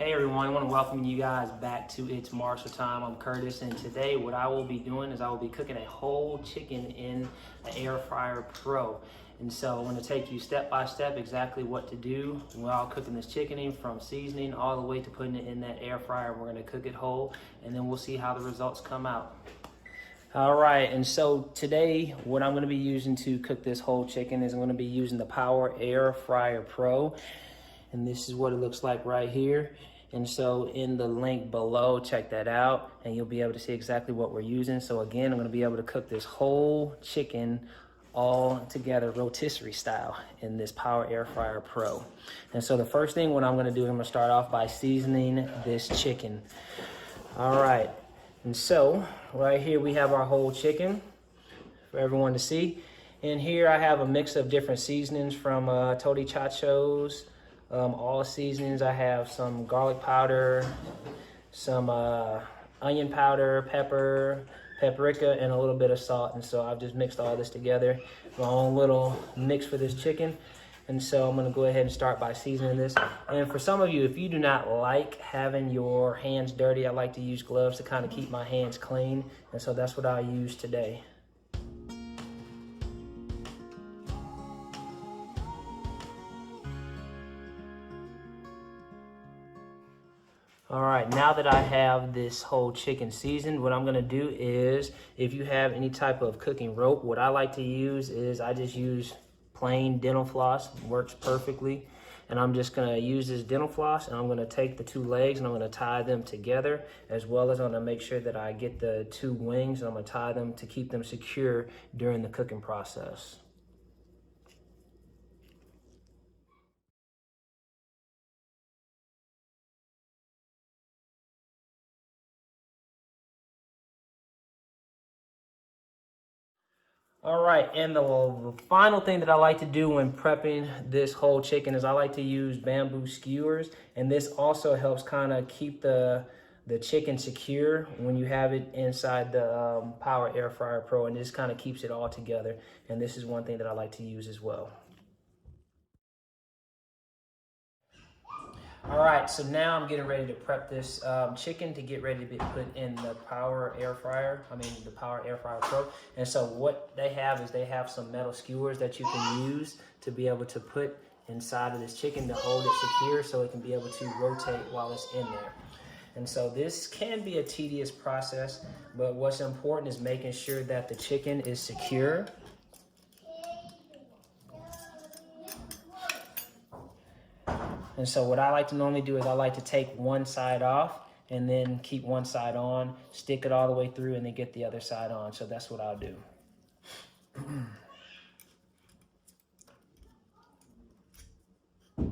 Hey everyone, I want to welcome you guys back to It's Marshall Time. I'm Curtis, and today what I will be doing is I will be cooking a whole chicken in the Air Fryer Pro. And so I'm going to take you step by step exactly what to do while cooking this chicken in, from seasoning all the way to putting it in that air fryer. We're going to cook it whole, and then we'll see how the results come out. All right, and so today what I'm going to be using to cook this whole chicken is I'm going to be using the PowerAirFryer Pro. And this is what it looks like right here. And so in the link below, check that out and you'll be able to see exactly what we're using. So again, I'm gonna be able to cook this whole chicken all together rotisserie style in this PowerAirFryer Pro. And so the first thing what I'm gonna do is I'm gonna start off by seasoning this chicken. All right, and so right here we have our whole chicken for everyone to see. And here I have a mix of different seasonings from Todi Chacho's. All seasonings. I have some garlic powder, some onion powder, pepper, paprika, and a little bit of salt. And so I've just mixed all this together, my own little mix for this chicken. And so I'm gonna go ahead and start by seasoning this. And for some of you, if you do not like having your hands dirty, I like to use gloves to kind of keep my hands clean. And so that's what I'll use today. All right, now that I have this whole chicken seasoned, what I'm gonna do is, if you have any type of cooking rope, what I like to use is I just use plain dental floss. It works perfectly. And I'm just gonna use this dental floss and I'm gonna take the two legs and I'm gonna tie them together, as well as I'm gonna make sure that I get the two wings and I'm gonna tie them to keep them secure during the cooking process. All right, and the final thing that I like to do when prepping this whole chicken is I like to use bamboo skewers, and this also helps kind of keep the chicken secure when you have it inside the PowerAirFryer Pro, and this kind of keeps it all together. And this is one thing that I like to use as well. All right, so now I'm getting ready to prep this chicken to get ready to be put in the the PowerAirFryer Pro. And so what they have is they have some metal skewers that you can use to be able to put inside of this chicken to hold it secure so it can be able to rotate while it's in there. And so this can be a tedious process, but what's important is making sure that the chicken is secure. And so what I like to normally do is I like to take one side off and then keep one side on, stick it all the way through, and then get the other side on. So that's what I'll do. All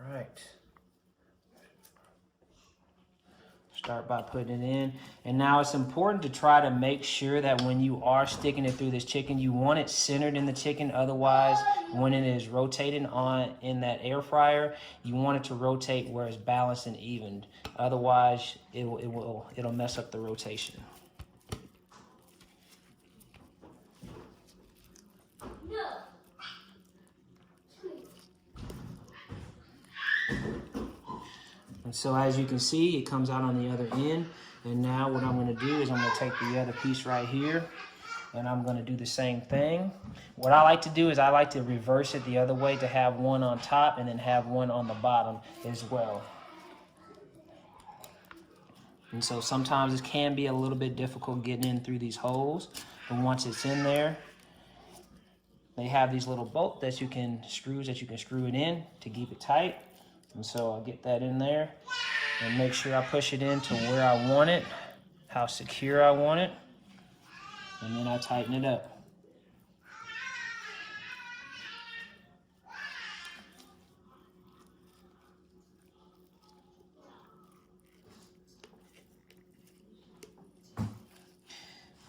right. Start by putting it in. And now it's important to try to make sure that when you are sticking it through this chicken, you want it centered in the chicken. Otherwise, when it is rotating in that air fryer, you want it to rotate where it's balanced and even. Otherwise, it'll mess up the rotation. And so as you can see, it comes out on the other end. And now what I'm gonna do is I'm gonna take the other piece right here and I'm gonna do the same thing. What I like to do is I like to reverse it the other way to have one on top and then have one on the bottom as well. And so sometimes it can be a little bit difficult getting in through these holes, but once it's in there, they have these little bolts that you can screw it in to keep it tight. And so I'll get that in there and make sure I push it in to where I want it, how secure I want it, and then I tighten it up.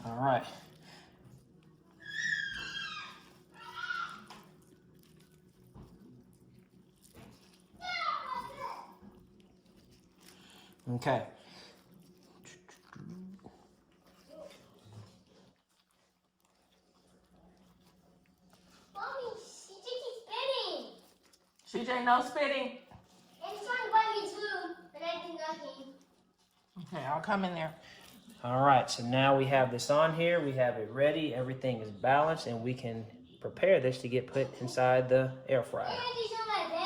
All right. Okay. CJ, no spitting. And he's trying to bite me too, but I do nothing. Okay, I'll come in there. All right, so now we have this on here. We have it ready. Everything is balanced, and we can prepare this to get put inside the air fryer. And he's on my bed.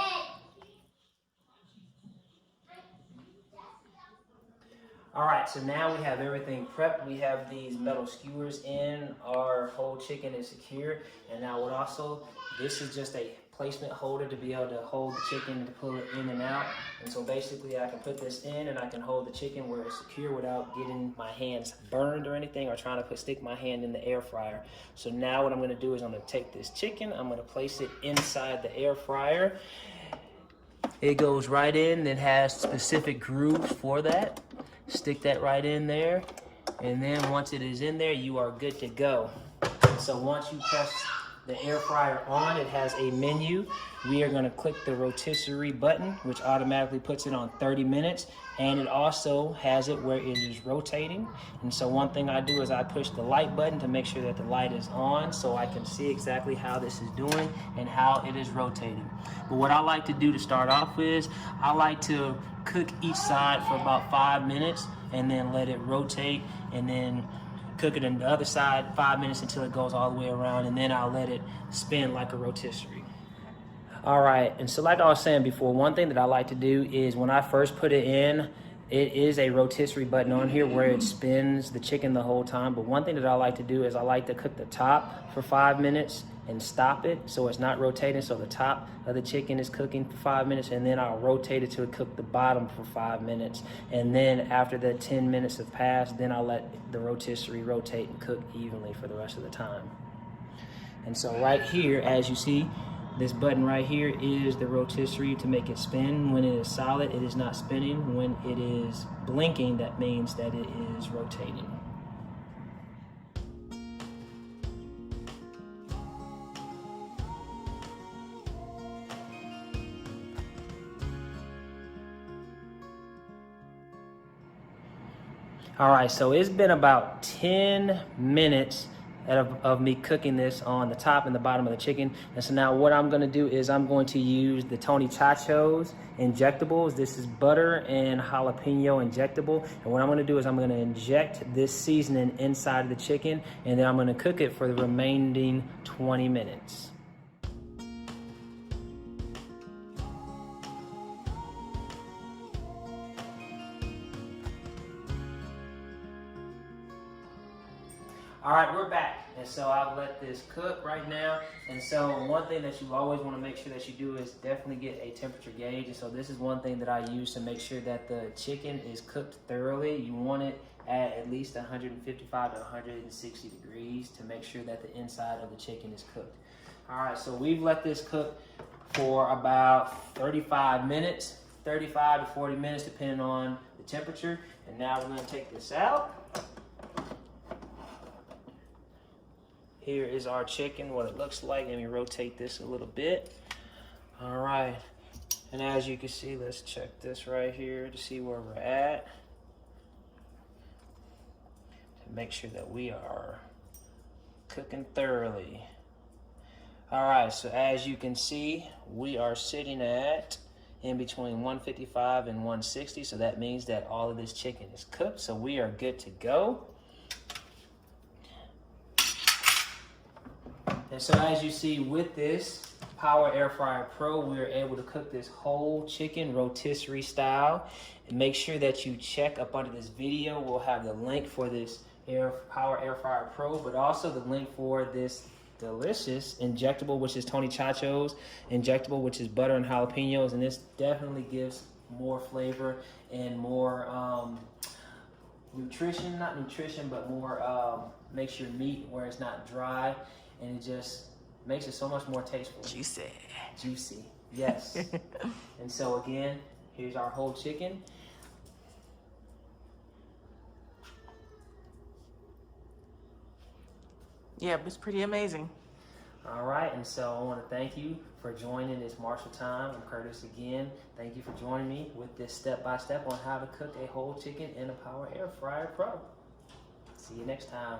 All right, so now we have everything prepped. We have these metal skewers in. Our whole chicken is secure. And now what also, this is just a placement holder to be able to hold the chicken and to pull it in and out. And so basically I can put this in and I can hold the chicken where it's secure without getting my hands burned or anything, or trying to stick my hand in the air fryer. So now what I'm gonna do is I'm gonna take this chicken, I'm gonna place it inside the air fryer. It goes right in, it has specific grooves for that. Stick that right in there, and then once it is in there, you are good to go. So once you press the air fryer on, it has a menu. We are going to click the rotisserie button, which automatically puts it on 30 minutes, and it also has it where it is rotating. And so one thing I do is I push the light button to make sure that the light is on, so I can see exactly how this is doing and how it is rotating. But what I like to do to start off is I like to cook each side for about 5 minutes and then let it rotate, and then cook it on the other side 5 minutes until it goes all the way around, and then I'll let it spin like a rotisserie. All right, and so like I was saying before, one thing that I like to do is when I first put it in, it is a rotisserie button on here where it spins the chicken the whole time. But one thing that I like to do is I like to cook the top for 5 minutes and stop it so it's not rotating, so the top of the chicken is cooking for 5 minutes, and then I'll rotate it to cook the bottom for 5 minutes. And then after the 10 minutes have passed, then I'll let the rotisserie rotate and cook evenly for the rest of the time. And so right here, as you see, this button right here is the rotisserie to make it spin. When it is solid, it is not spinning. When it is blinking, that means that it is rotating. All right, so it's been about 10 minutes of me cooking this on the top and the bottom of the chicken. And so now what I'm gonna do is I'm going to use the Tony Chacho's injectables. This is butter and jalapeno injectable. And what I'm gonna do is I'm gonna inject this seasoning inside of the chicken, and then I'm gonna cook it for the remaining 20 minutes. All right, we're back. And so I've let this cook right now. And so one thing that you always want to make sure that you do is definitely get a temperature gauge. And so this is one thing that I use to make sure that the chicken is cooked thoroughly. You want it at least 155 to 160 degrees to make sure that the inside of the chicken is cooked. All right, so we've let this cook for about 35 minutes, 35 to 40 minutes, depending on the temperature. And now we're gonna take this out. Here is our chicken, what it looks like. Let me rotate this a little bit. All right, and as you can see, let's check this right here to see where we're at. To make sure that we are cooking thoroughly. All right, so as you can see, we are sitting at in between 155 and 160. So that means that all of this chicken is cooked. So we are good to go. And so as you see with this PowerAirFryer Pro, we are able to cook this whole chicken rotisserie style. And make sure that you check up under this video. We'll have the link for this PowerAirFryer Pro, but also the link for this delicious injectable, which is Tony Chacho's injectable, which is butter and jalapenos. And this definitely gives more flavor and more nutrition, not nutrition, but more makes your meat where it's not dry. And it just makes it so much more tasteful. Juicy. Juicy, yes. And so again, here's our whole chicken. Yeah, it's pretty amazing. All right, and so I want to thank you for joining this Marshall Time. I'm Curtis again. Thank you for joining me with this step-by-step on how to cook a whole chicken in a PowerAirFryer Pro. See you next time.